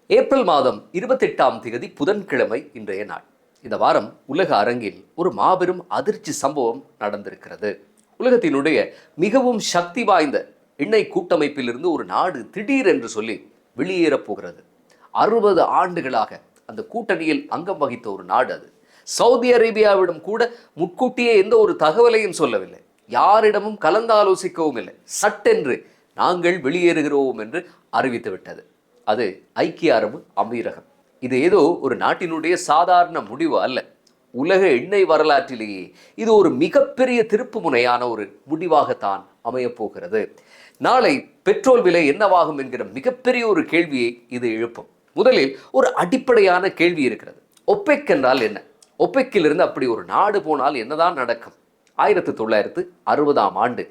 April மாதம் 28ஆம் தேதி புதன்கிழமை இன்றைய நாள். இந்த வாரம் உலக அரங்கில் ஒரு மாபெரும் அதிர்ச்சி சம்பவம் நடந்திருக்கிறது. உலகத்தினுடைய மிகவும் சக்தி வாய்ந்த எண்ணெய் கூட்டமைப்பிலிருந்து ஒரு நாடு திடீரென்று சொல்லி வெளியேறப் போகிறது. 60 ஆண்டுகளாக அந்த கூட்டணியில் அங்கம் வகித்த ஒரு நாடு அது. சவுதி அரேபியாவிடம் கூட முன்கூட்டியே எந்த ஒரு தகவலையும் சொல்லவில்லை, யாரிடமும் கலந்தாலோசிக்கவும் இல்லை. சட்டென்று நாங்கள் வெளியேறுகிறோம் என்று அறிவித்து விட்டது. அது ஐக்கிய அரபு அமீரகம். இது ஏதோ ஒரு நாட்டினுடைய சாதாரண முடிவு அல்ல. உலக எண்ணெய் வரலாற்றிலேயே இது ஒரு மிகப்பெரிய திருப்பு முனையான ஒரு முடிவாகத்தான் அமையப்போகிறது. நாளை பெட்ரோல் விலை என்னவாகும் என்கிற மிகப்பெரிய ஒரு கேள்வியை இது எழுப்பும். முதலில் ஒரு அடிப்படையான கேள்வி இருக்கிறது. ஒப்பெக் என்றால் என்ன? ஒப்பெக்கிலிருந்து அப்படி ஒரு நாடு போனால் என்னதான் நடக்கும்? 1960ஆம் ஆண்டு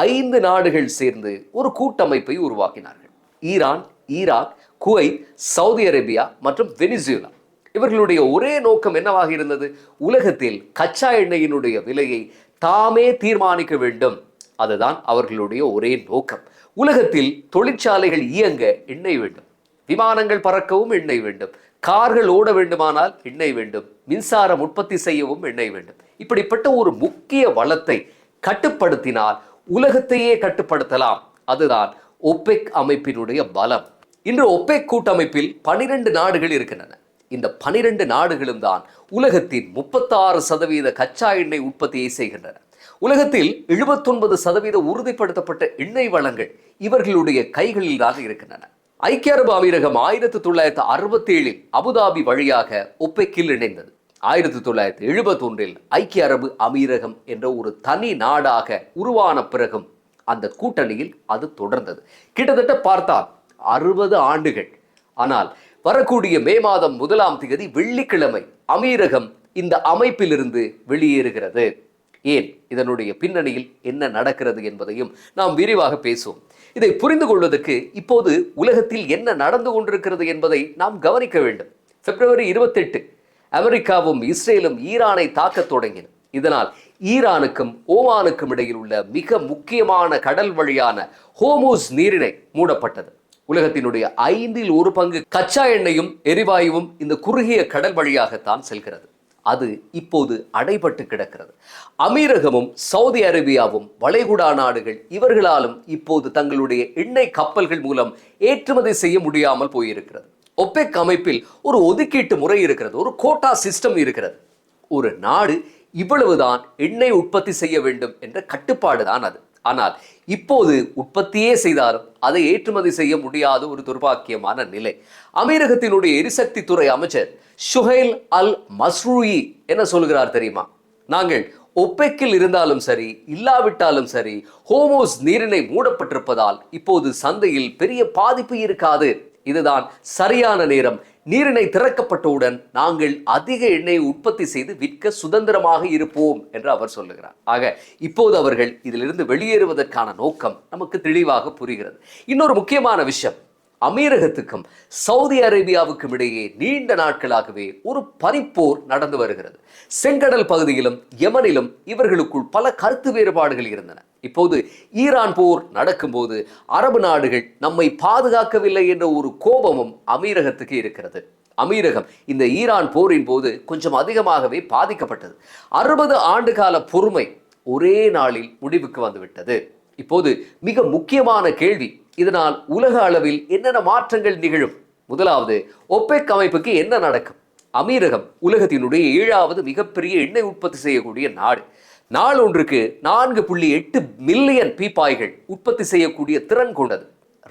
5 நாடுகள் சேர்ந்து ஒரு கூட்டமைப்பை உருவாக்கினார்கள். Iran, Iraq, Kuwait, Saudi Arabia மற்றும் வெனிசுலா. இவர்களுடைய ஒரே நோக்கம் என்னவாக இருந்தது? உலகத்தில் கச்சா எண்ணெயினுடைய விலையை தாமே தீர்மானிக்க வேண்டும். அதுதான் அவர்களுடைய ஒரே நோக்கம். உலகத்தில் தொழிற்சாலைகள் இயங்க எண்ணெய் வேண்டும், விமானங்கள் பறக்கவும் எண்ணெய் வேண்டும், கார்கள் ஓட வேண்டுமானால் எண்ணெய் வேண்டும், மின்சாரம் உற்பத்தி செய்யவும் எண்ணெய் வேண்டும். இப்படிப்பட்ட ஒரு முக்கிய வளத்தை கட்டுப்படுத்தினால் உலகத்தையே கட்டுப்படுத்தலாம். அதுதான் ஒப்பெக் அமைப்பினுடைய பலம். இன்று ஒப்பெக் கூட்டமைப்பில் 12 நாடுகள் இருக்கின்றன. இந்த 12 நாடுகளும் தான் உலகத்தின் 36% கச்சா எண்ணெய் உற்பத்தியை செய்கின்றன. உலகத்தில் 79% உறுதிப்படுத்தப்பட்ட எண்ணெய் வளங்கள் இவர்களுடைய கைகளில் தான் இருக்கின்றன. ஐக்கிய அரபு அமீரகம் 1967 அபுதாபி வழியாக ஒப்பெக்கில் இணைந்தது. 1971 ஐக்கிய அரபு அமீரகம் என்ற ஒரு தனி நாடாக உருவான பிறகும் அந்த கூட்டணியில் அது தொடர்ந்தது. கிட்டத்தட்ட பார்த்தால் 60 ஆண்டுகள். ஆனால் வரக்கூடிய மே மாதம் 1ஆம் தேதி வெள்ளிக்கிழமை அமீரகம் இந்த அமைப்பிலிருந்து வெளியேறுகிறது. ஏன்? இதனுடைய பின்னணியில் என்ன நடக்கிறது என்பதையும் நாம் விரிவாக பேசுவோம். இதை புரிந்து கொள்வதற்கு இப்போது உலகத்தில் என்ன நடந்து கொண்டிருக்கிறது என்பதை நாம் கவனிக்க வேண்டும். பிப்ரவரி 28 அமெரிக்காவும் இஸ்ரேலும் ஈரானை தாக்கத் தொடங்கின. இதனால் ஈரானுக்கும் ஓமானுக்கும் இடையில் உள்ள மிக முக்கியமான கடல் வழியான ஹோர்முஸ் நீரிணை மூடப்பட்டது. உலகத்தினுடைய 1/5 கச்சா எண்ணெயும் எரிவாயுவும் இந்த குறுகிய கடல் வழியாகத்தான் செல்கிறது. அது இப்போது அடைபட்டு கிடக்கிறது. அமீரகமும் சவுதி அரேபியாவும் வளைகுடா நாடுகள் இவர்களாலும் இப்போது தங்களுடைய எண்ணெய் கப்பல்கள் மூலம் ஏற்றுமதி செய்ய முடியாமல் போயிருக்கிறது. ஒப்பெக் அமைப்பில் ஒரு ஒதுக்கீட்டு முறை இருக்கிறது, ஒரு கோட்டா சிஸ்டம் இருக்கிறது. ஒரு நாடு இவ்வளவுதான் எண்ணெய் உற்பத்தி செய்ய வேண்டும் என்ற கட்டுப்பாடு தான் அது. ஆனால் இப்போது உற்பத்தியே செய்தாலும் அதை ஏற்றுமதி செய்ய முடியாத ஒரு துர்பாக்கியமான நிலை. அமீரகத்தினுடைய எரிசக்தி துறை அமைச்சர் ஷுஹைல் அல் மஸ்ரூயி என்ன சொல்கிறார் தெரியுமா? நாங்கள் ஒப்பெக்கில் இருந்தாலும் சரி இல்லாவிட்டாலும் சரி ஹோர்முஸ் நீரிணை மூடப்பட்டிருப்பதால் இப்போது சந்தையில் பெரிய பாதிப்பு இருக்காது. இதுதான் சரியான நேரம். நீரிணை திறக்கப்பட்டவுடன் நாங்கள் அதிக எண்ணெயை உற்பத்தி செய்து விற்க சுதந்திரமாக இருப்போம் என்று அவர் சொல்லுகிறார். ஆக இப்போது அவர்கள் இதிலிருந்து வெளியேறுவதற்கான நோக்கம் நமக்கு தெளிவாக புரிகிறது. இன்னொரு முக்கியமான விஷயம், அமீரகத்துக்கும் சவுதி அரேபியாவுக்கும் இடையே நீண்ட நாட்களாகவே ஒரு பனிப்போர் நடந்து வருகிறது. செங்கடல் பகுதியிலும் யமனிலும் இவர்களுக்குள் பல கருத்து வேறுபாடுகள் இருந்தன. இப்போது ஈரான் போர் நடக்கும்போது அரபு நாடுகள் நம்மை பாதுகாக்கவில்லை என்ற ஒரு கோபமும் அமீரகத்துக்கு இருக்கிறது. அமீரகம் இந்த ஈரான் போரின் போது கொஞ்சம் அதிகமாகவே பாதிக்கப்பட்டது. 60 ஆண்டு கால பொறுமை ஒரே நாளில் முடிவுக்கு வந்துவிட்டது. இப்போது மிக முக்கியமான கேள்வி, இதனால் உலக அளவில் என்னென்ன மாற்றங்கள் நிகழும்? முதலாவது, ஒப்பெக் அமைப்புக்கு என்ன நடக்கும்? அமீரகம் உலகத்தினுடைய 7வது மிகப்பெரிய எண்ணெய் உற்பத்தி செய்யக்கூடிய நாடு. நாள் ஒன்றுக்கு 4.8 மில்லியன் பீப்பாய்கள் உற்பத்தி செய்யக்கூடிய திறன் கொண்டது.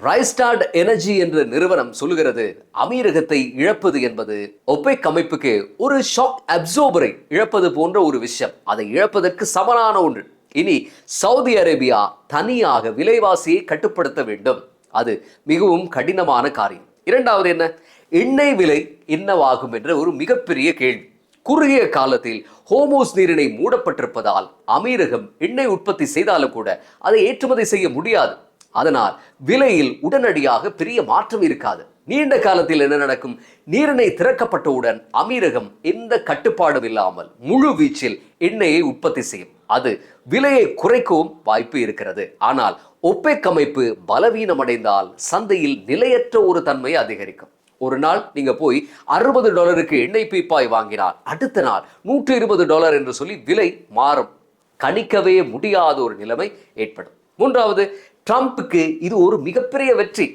ரைஸ்டார்ட் எனர்ஜி என்ற நிறுவனம் சொல்லுகிறது, அமீரகத்தை இழப்பது என்பது ஒப்பெக் அமைப்புக்கு ஒரு ஷாக் அப்சோர்பரை இழப்பது போன்ற ஒரு விஷயம். அதை இழப்பதற்கு சமனான ஒன்று. இனி சவுதி அரேபியா தனியாக விலைவாசியை கட்டுப்படுத்த வேண்டும். அது மிகவும் கடினமான காரியம். இரண்டாவது என்ன? எண்ணெய் விலை என்னவாகும் என்ற ஒரு மிகப்பெரிய கேள்வி. குறுகிய காலத்தில் ஹோர்முஸ் நீரிணை மூடப்பட்டிருப்பதால் அமீரகம் எண்ணெய் உற்பத்தி செய்தாலும் கூட அதை ஏற்றுமதி செய்ய முடியாது. அதனால் விலையில் உடனடியாக பெரிய மாற்றம் இருக்காது. நீண்ட காலத்தில் என்ன நடக்கும்? நீரிணை திறக்கப்பட்டவுடன் அமீரகம் எந்த கட்டுப்பாடும் இல்லாமல் முழு வீச்சில் எண்ணெயை உற்பத்தி செய்யும். அது விலையை குறைக்கவும் வாய்ப்பு இருக்கிறது. ஆனால் ஒப்பெக் அமைப்பு பலவீனமடைந்தால் சந்தையில் நிலையற்ற ஒரு தன்மை அதிகரிக்கும். ஒரு நாள் நீங்க போய் $60 எண்ணெய் பீப்பாய் வாங்கினால் அடுத்த நாள் $120 என்று சொல்லி விலை மாறும். கணிக்கவே முடியாத ஒரு நிலைமை ஏற்படும். மூன்றாவது, ட்ரம்புக்கு இது ஒரு மிகப்பெரிய வெற்றி.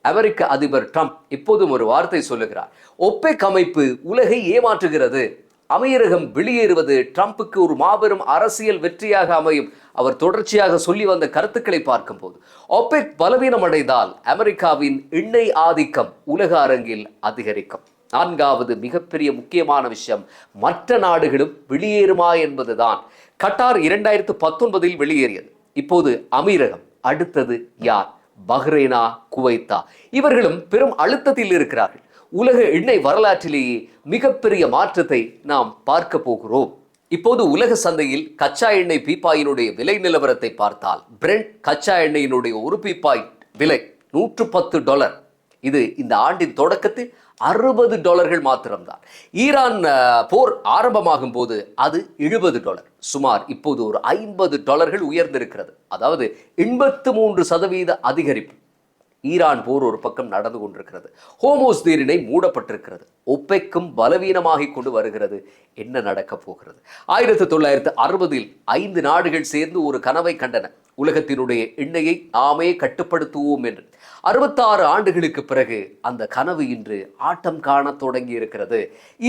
அமெரிக்க அதிபர் ட்ரம்ப் இப்போதும் ஒரு வார்த்தை சொல்லுகிறார். ஒப்பெக் அமைப்பு உலகை ஏமாற்றுகிறது. அமீரகம் வெளியேறுவது ட்ரம்புக்கு ஒரு மாபெரும் அரசியல் வெற்றியாக அமையும். அவர் தொடர்ச்சியாக சொல்லி வந்த கருத்துக்களை பார்க்கும்போது ஒப்பெக் பலவீனம் அடைந்தால் அமெரிக்காவின் எண்ணெய் ஆதிக்கம் உலக அரங்கில் அதிகரிக்கும். நான்காவது மிகப்பெரிய முக்கியமான விஷயம், மற்ற நாடுகளும் வெளியேறுமா என்பதுதான். கட்டார் 2019 வெளியேறியது. இப்போது அமீரகம். அடுத்தது யார்? பஹ்ரைனா, குவைத்தா? இவர்களும் பெரும் அழுத்தத்தில் இருக்கிறார்கள். உலக எண்ணெய் வரலாற்றிலேயே மிகப்பெரிய மாற்றத்தை நாம் பார்க்க போகிறோம். இப்போது உலக சந்தையில் கச்சா எண்ணெய் பீப்பாயினுடைய விலை நிலவரத்தை பார்த்தால் பிரெண்ட் கச்சா எண்ணெயினுடைய ஒரு பீப்பாய் விலை $110. இது இந்த ஆண்டின் தொடக்கத்தில் $60 மாத்திரம்தான். ஈரான் போர் ஆரம்பமாகும் போது அது $70. சுமார் இப்போது ஒரு $50 உயர்ந்திருக்கிறது. அதாவது 83% அதிகரிப்பு. ஈரான் போர் ஒரு பக்கம் நடந்து கொண்டிருக்கிறது. ஹோமோஸ் நீரிணை மூடப்பட்டிருக்கிறது. ஒப்பெக்கும் பலவீனமாகிக் கொண்டு வருகிறது. என்ன நடக்கப் போகிறது? 1960 5 நாடுகள் சேர்ந்து ஒரு கனவை கண்டன. உலகத்தினுடைய எண்ணெயை நாமே கட்டுப்படுத்துவோம் என்று. 66 ஆண்டுகளுக்கு பிறகு அந்த கனவு இன்று ஆட்டம் காண தொடங்கி இருக்கிறது.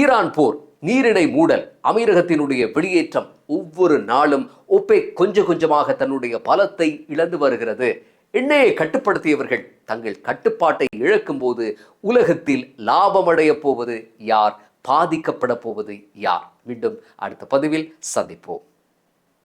ஈரான் போர், நீரிணை மூடல், அமீரகத்தினுடைய வெளியேற்றம், ஒவ்வொரு நாளும் ஒப்பெக் கொஞ்சம் கொஞ்சமாக தன்னுடைய பலத்தை இழந்து வருகிறது. எண்ணெயை கட்டுப்படுத்தியவர்கள் தங்கள் கட்டுப்பாட்டை இழக்கும் போது உலகத்தில் லாபமடைய போவது யார்? பாதிக்கப்பட போவது யார்? மீண்டும் அடுத்த பதிவில் சந்திப்போம்.